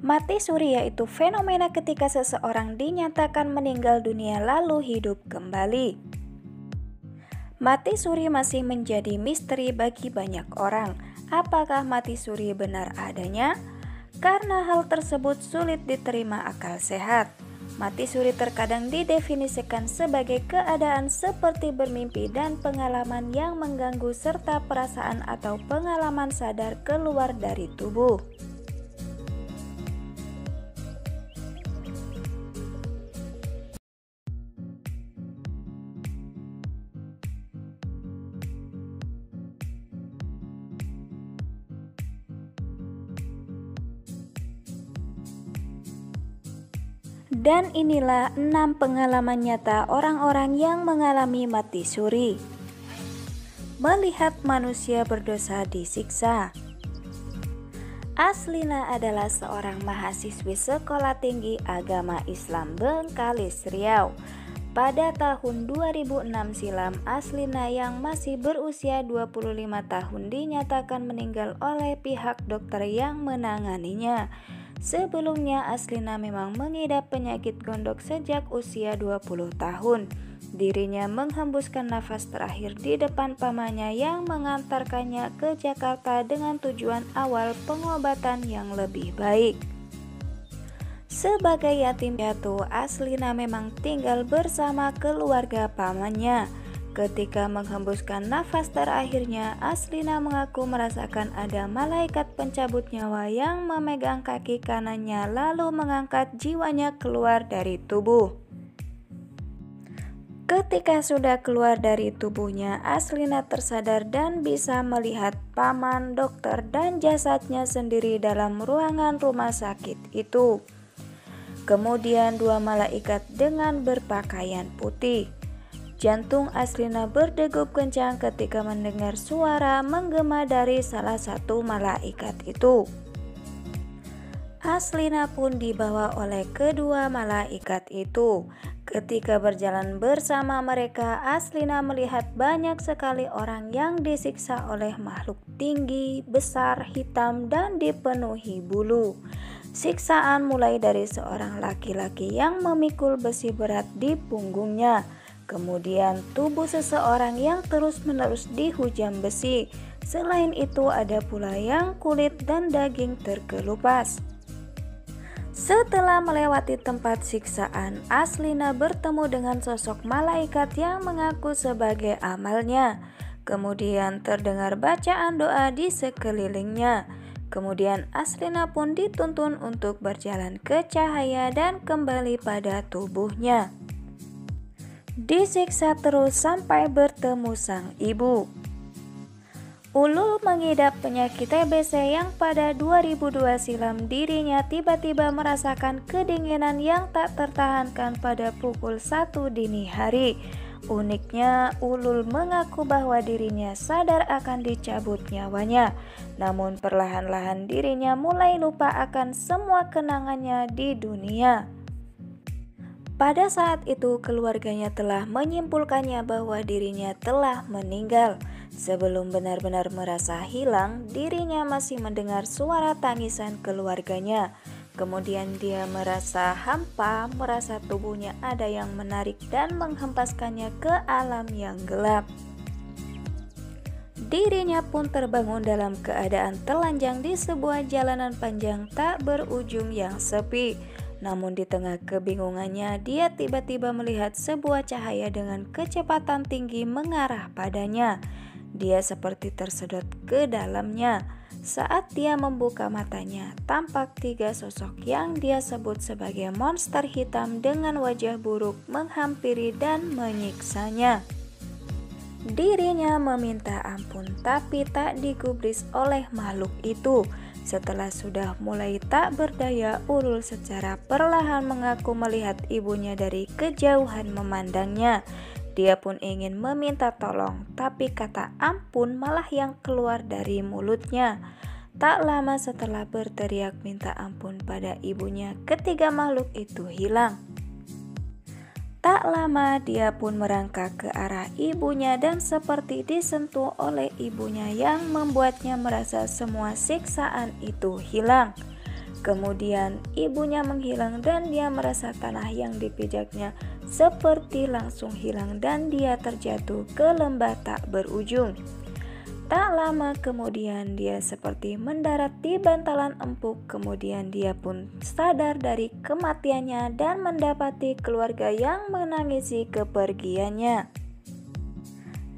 Mati suri yaitu fenomena ketika seseorang dinyatakan meninggal dunia lalu hidup kembali. Mati suri masih menjadi misteri bagi banyak orang. Apakah mati suri benar adanya? Karena hal tersebut sulit diterima akal sehat. Mati suri terkadang didefinisikan sebagai keadaan seperti bermimpi dan pengalaman yang mengganggu serta perasaan atau pengalaman sadar keluar dari tubuh. Dan inilah 6 pengalaman nyata orang-orang yang mengalami mati suri. Melihat manusia berdosa disiksa. Aslina adalah seorang mahasiswi sekolah tinggi agama Islam Bengkalis, Riau. Pada tahun 2006 silam, Aslina yang masih berusia 25 tahun dinyatakan meninggal oleh pihak dokter yang menanganinya. Sebelumnya Aslina memang mengidap penyakit gondok sejak usia 20 tahun. Dirinya menghembuskan nafas terakhir di depan pamannya yang mengantarkannya ke Jakarta dengan tujuan awal pengobatan yang lebih baik. Sebagai yatim piatu, Aslina memang tinggal bersama keluarga pamannya. Ketika menghembuskan nafas terakhirnya, Aslina mengaku merasakan ada malaikat pencabut nyawa yang memegang kaki kanannya lalu mengangkat jiwanya keluar dari tubuh. Ketika sudah keluar dari tubuhnya, Aslina tersadar dan bisa melihat paman, dokter, dan jasadnya sendiri dalam ruangan rumah sakit itu. Kemudian 2 malaikat dengan berpakaian putih. Jantung Aslina berdegup kencang ketika mendengar suara menggema dari salah satu malaikat itu. Aslina pun dibawa oleh kedua malaikat itu. Ketika berjalan bersama mereka, Aslina melihat banyak sekali orang yang disiksa oleh makhluk tinggi, besar, hitam, dan dipenuhi bulu. Siksaan mulai dari seorang laki-laki yang memikul besi berat di punggungnya. Kemudian tubuh seseorang yang terus-menerus dihujam besi. Selain itu ada pula yang kulit dan daging terkelupas. Setelah melewati tempat siksaan, Aslina bertemu dengan sosok malaikat yang mengaku sebagai amalnya. Kemudian terdengar bacaan doa di sekelilingnya. Kemudian Aslina pun dituntun untuk berjalan ke cahaya dan kembali pada tubuhnya. Disiksa terus sampai bertemu sang ibu. Ulul mengidap penyakit TBC yang pada 2002 silam dirinya tiba-tiba merasakan kedinginan yang tak tertahankan pada pukul 1 dini hari. Uniknya, Ulul mengaku bahwa dirinya sadar akan dicabut nyawanya. Namun perlahan-lahan dirinya mulai lupa akan semua kenangannya di dunia. Pada saat itu keluarganya telah menyimpulkannya bahwa dirinya telah meninggal. Sebelum benar-benar merasa hilang, dirinya masih mendengar suara tangisan keluarganya. Kemudian dia merasa hampa, merasa tubuhnya ada yang menarik dan menghempaskannya ke alam yang gelap. Dirinya pun terbangun dalam keadaan telanjang di sebuah jalanan panjang tak berujung yang sepi. Namun di tengah kebingungannya, dia tiba-tiba melihat sebuah cahaya dengan kecepatan tinggi mengarah padanya. Dia seperti tersedot ke dalamnya. Saat dia membuka matanya, tampak 3 sosok yang dia sebut sebagai monster hitam dengan wajah buruk menghampiri dan menyiksanya. Dirinya meminta ampun, tapi tak digubris oleh makhluk itu. Setelah sudah mulai tak berdaya, Ulul secara perlahan mengaku melihat ibunya dari kejauhan memandangnya. Dia pun ingin meminta tolong, tapi kata ampun malah yang keluar dari mulutnya. Tak lama setelah berteriak minta ampun pada ibunya, ketiga makhluk itu hilang. Tak lama dia pun merangkak ke arah ibunya dan seperti disentuh oleh ibunya yang membuatnya merasa semua siksaan itu hilang. Kemudian ibunya menghilang dan dia merasa tanah yang dipijaknya seperti langsung hilang dan dia terjatuh ke lembah tak berujung. Tak lama kemudian dia seperti mendarat di bantalan empuk. Kemudian dia pun sadar dari kematiannya dan mendapati keluarga yang menangisi kepergiannya.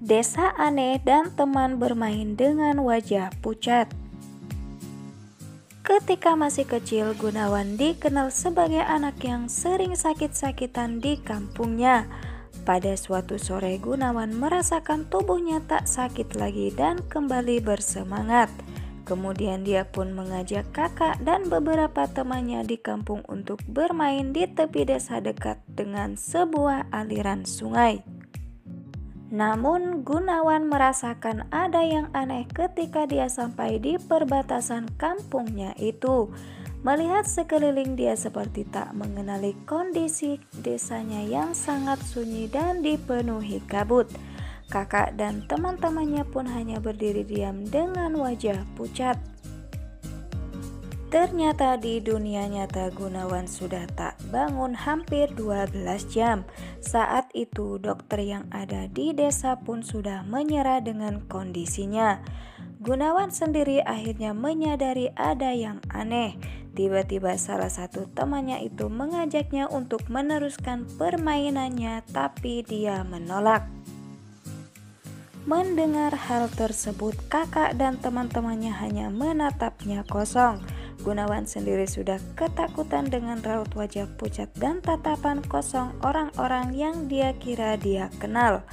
Desa aneh dan teman bermain dengan wajah pucat. Ketika masih kecil, Gunawan dikenal sebagai anak yang sering sakit-sakitan di kampungnya. Pada suatu sore, Gunawan merasakan tubuhnya tak sakit lagi dan kembali bersemangat. Kemudian dia pun mengajak kakak dan beberapa temannya di kampung untuk bermain di tepi desa dekat dengan sebuah aliran sungai. Namun Gunawan merasakan ada yang aneh ketika dia sampai di perbatasan kampungnya itu. Melihat sekeliling dia seperti tak mengenali kondisi desanya yang sangat sunyi dan dipenuhi kabut. Kakak dan teman-temannya pun hanya berdiri diam dengan wajah pucat. Ternyata di dunia nyata Gunawan sudah tak bangun hampir 12 jam. Saat itu dokter yang ada di desa pun sudah menyerah dengan kondisinya. Gunawan sendiri akhirnya menyadari ada yang aneh. Tiba-tiba salah satu temannya itu mengajaknya untuk meneruskan permainannya, tapi dia menolak. Mendengar hal tersebut, kakak dan teman-temannya hanya menatapnya kosong. Gunawan sendiri sudah ketakutan dengan raut wajah pucat dan tatapan kosong orang-orang yang dia kira dia kenal.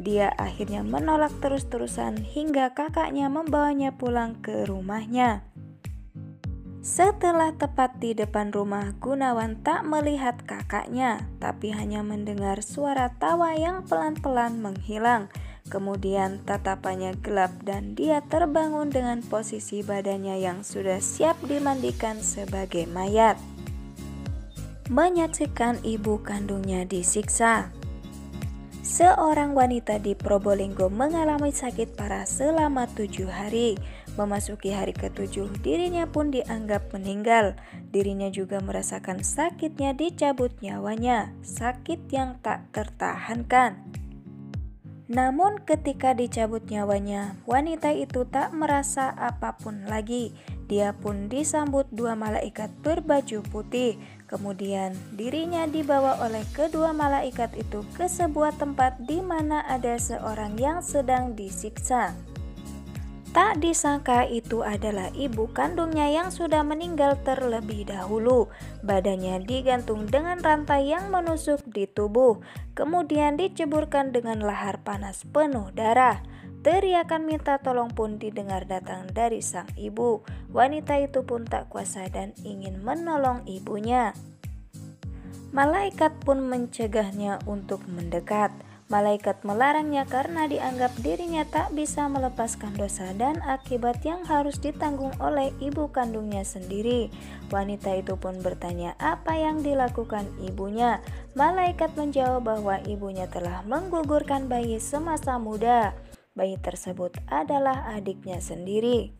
Dia akhirnya menolak terus-terusan hingga kakaknya membawanya pulang ke rumahnya. Setelah tepat di depan rumah, Gunawan tak melihat kakaknya, tapi hanya mendengar suara tawa yang pelan-pelan menghilang. Kemudian tatapannya gelap dan dia terbangun dengan posisi badannya yang sudah siap dimandikan sebagai mayat. Menyaksikan ibu kandungnya disiksa. Seorang wanita di Probolinggo mengalami sakit parah selama 7 hari. Memasuki hari ke-7, dirinya pun dianggap meninggal. Dirinya juga merasakan sakitnya dicabut nyawanya, sakit yang tak tertahankan. Namun ketika dicabut nyawanya, wanita itu tak merasa apapun lagi. Dia pun disambut 2 malaikat berbaju putih. Kemudian dirinya dibawa oleh kedua malaikat itu ke sebuah tempat di mana ada seorang yang sedang disiksa. Tak disangka itu adalah ibu kandungnya yang sudah meninggal terlebih dahulu. Badannya digantung dengan rantai yang menusuk di tubuh, kemudian diceburkan dengan lahar panas penuh darah. Teriakan minta tolong pun didengar datang dari sang ibu. Wanita itu pun tak kuasa dan ingin menolong ibunya. Malaikat pun mencegahnya untuk mendekat. Malaikat melarangnya karena dianggap dirinya tak bisa melepaskan dosa dan akibat yang harus ditanggung oleh ibu kandungnya sendiri. Wanita itu pun bertanya apa yang dilakukan ibunya. Malaikat menjawab bahwa ibunya telah menggugurkan bayi semasa muda. Bayi tersebut adalah adiknya sendiri.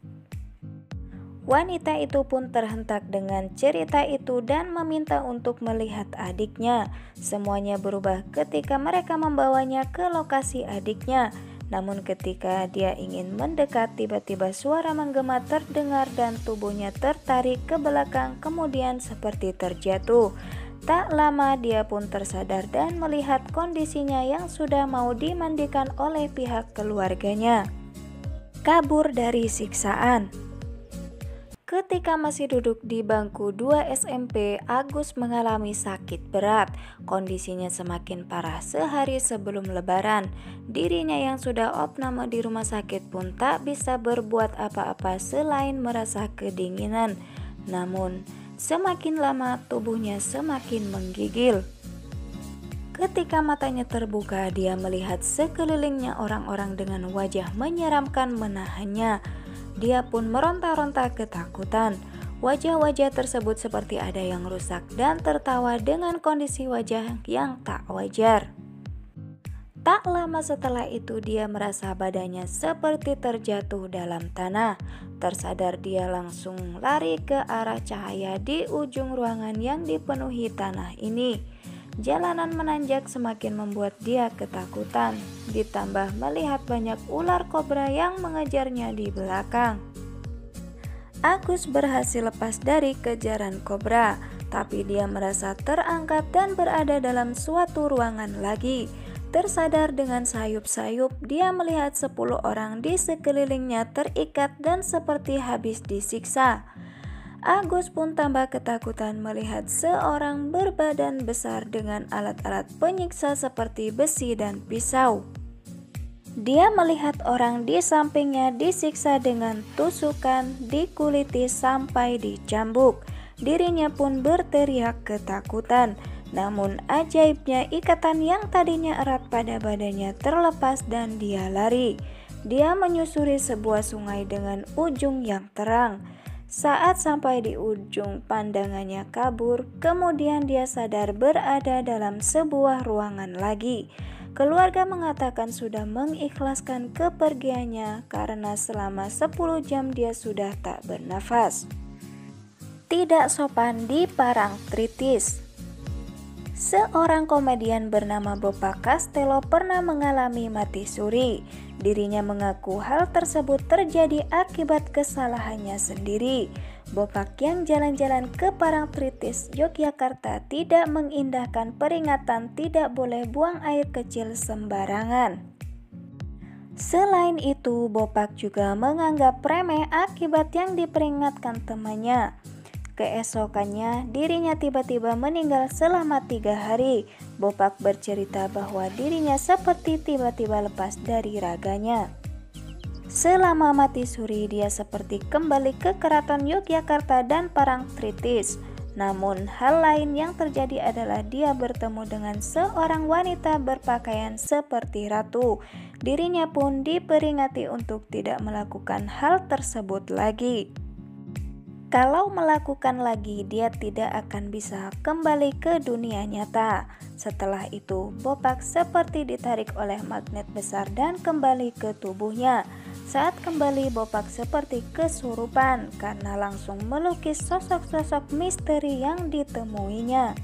Wanita itu pun terhentak dengan cerita itu dan meminta untuk melihat adiknya. Semuanya berubah ketika mereka membawanya ke lokasi adiknya. Namun ketika dia ingin mendekat, tiba-tiba suara menggema terdengar dan tubuhnya tertarik ke belakang kemudian seperti terjatuh. Tak lama dia pun tersadar dan melihat kondisinya yang sudah mau dimandikan oleh pihak keluarganya. Kabur dari siksaan. Ketika masih duduk di bangku 2 SMP, Agus mengalami sakit berat. Kondisinya semakin parah sehari sebelum Lebaran. Dirinya yang sudah opname di rumah sakit pun tak bisa berbuat apa-apa selain merasa kedinginan. Namun, semakin lama tubuhnya semakin menggigil. Ketika matanya terbuka, dia melihat sekelilingnya orang-orang dengan wajah menyeramkan menahannya. Dia pun meronta-ronta ketakutan. Wajah-wajah tersebut seperti ada yang rusak dan tertawa dengan kondisi wajah yang tak wajar. Tak lama setelah itu dia merasa badannya seperti terjatuh dalam tanah. Tersadar dia langsung lari ke arah cahaya di ujung ruangan yang dipenuhi tanah ini. Jalanan menanjak semakin membuat dia ketakutan, ditambah melihat banyak ular kobra yang mengejarnya di belakang. Agus berhasil lepas dari kejaran kobra, tapi dia merasa terangkat dan berada dalam suatu ruangan lagi. Tersadar dengan sayup-sayup, dia melihat 10 orang di sekelilingnya terikat dan seperti habis disiksa. Agus pun tambah ketakutan melihat seorang berbadan besar dengan alat-alat penyiksa seperti besi dan pisau. Dia melihat orang di sampingnya disiksa dengan tusukan, dikuliti sampai dicambuk. Dirinya pun berteriak ketakutan. Namun ajaibnya ikatan yang tadinya erat pada badannya terlepas dan dia lari. Dia menyusuri sebuah sungai dengan ujung yang terang. Saat sampai di ujung pandangannya kabur, kemudian dia sadar berada dalam sebuah ruangan lagi. Keluarga mengatakan sudah mengikhlaskan kepergiannya karena selama 10 jam dia sudah tak bernafas. Tidak sopan di Parangtritis. Seorang komedian bernama Bopak Castello pernah mengalami mati suri. Dirinya mengaku hal tersebut terjadi akibat kesalahannya sendiri. Bopak yang jalan-jalan ke Parangtritis, Yogyakarta tidak mengindahkan peringatan tidak boleh buang air kecil sembarangan. Selain itu, Bopak juga menganggap remeh akibat yang diperingatkan temannya. Keesokannya, dirinya tiba-tiba meninggal selama 3 hari. Bopak bercerita bahwa dirinya seperti tiba-tiba lepas dari raganya. Selama mati suri, dia seperti kembali ke keraton Yogyakarta dan Parangtritis. Namun, hal lain yang terjadi adalah dia bertemu dengan seorang wanita berpakaian seperti ratu. Dirinya pun diperingati untuk tidak melakukan hal tersebut lagi. Kalau melakukan lagi, dia tidak akan bisa kembali ke dunia nyata. Setelah itu, Bopak seperti ditarik oleh magnet besar dan kembali ke tubuhnya. Saat kembali, Bopak seperti kesurupan karena langsung melukis sosok-sosok misteri yang ditemuinya.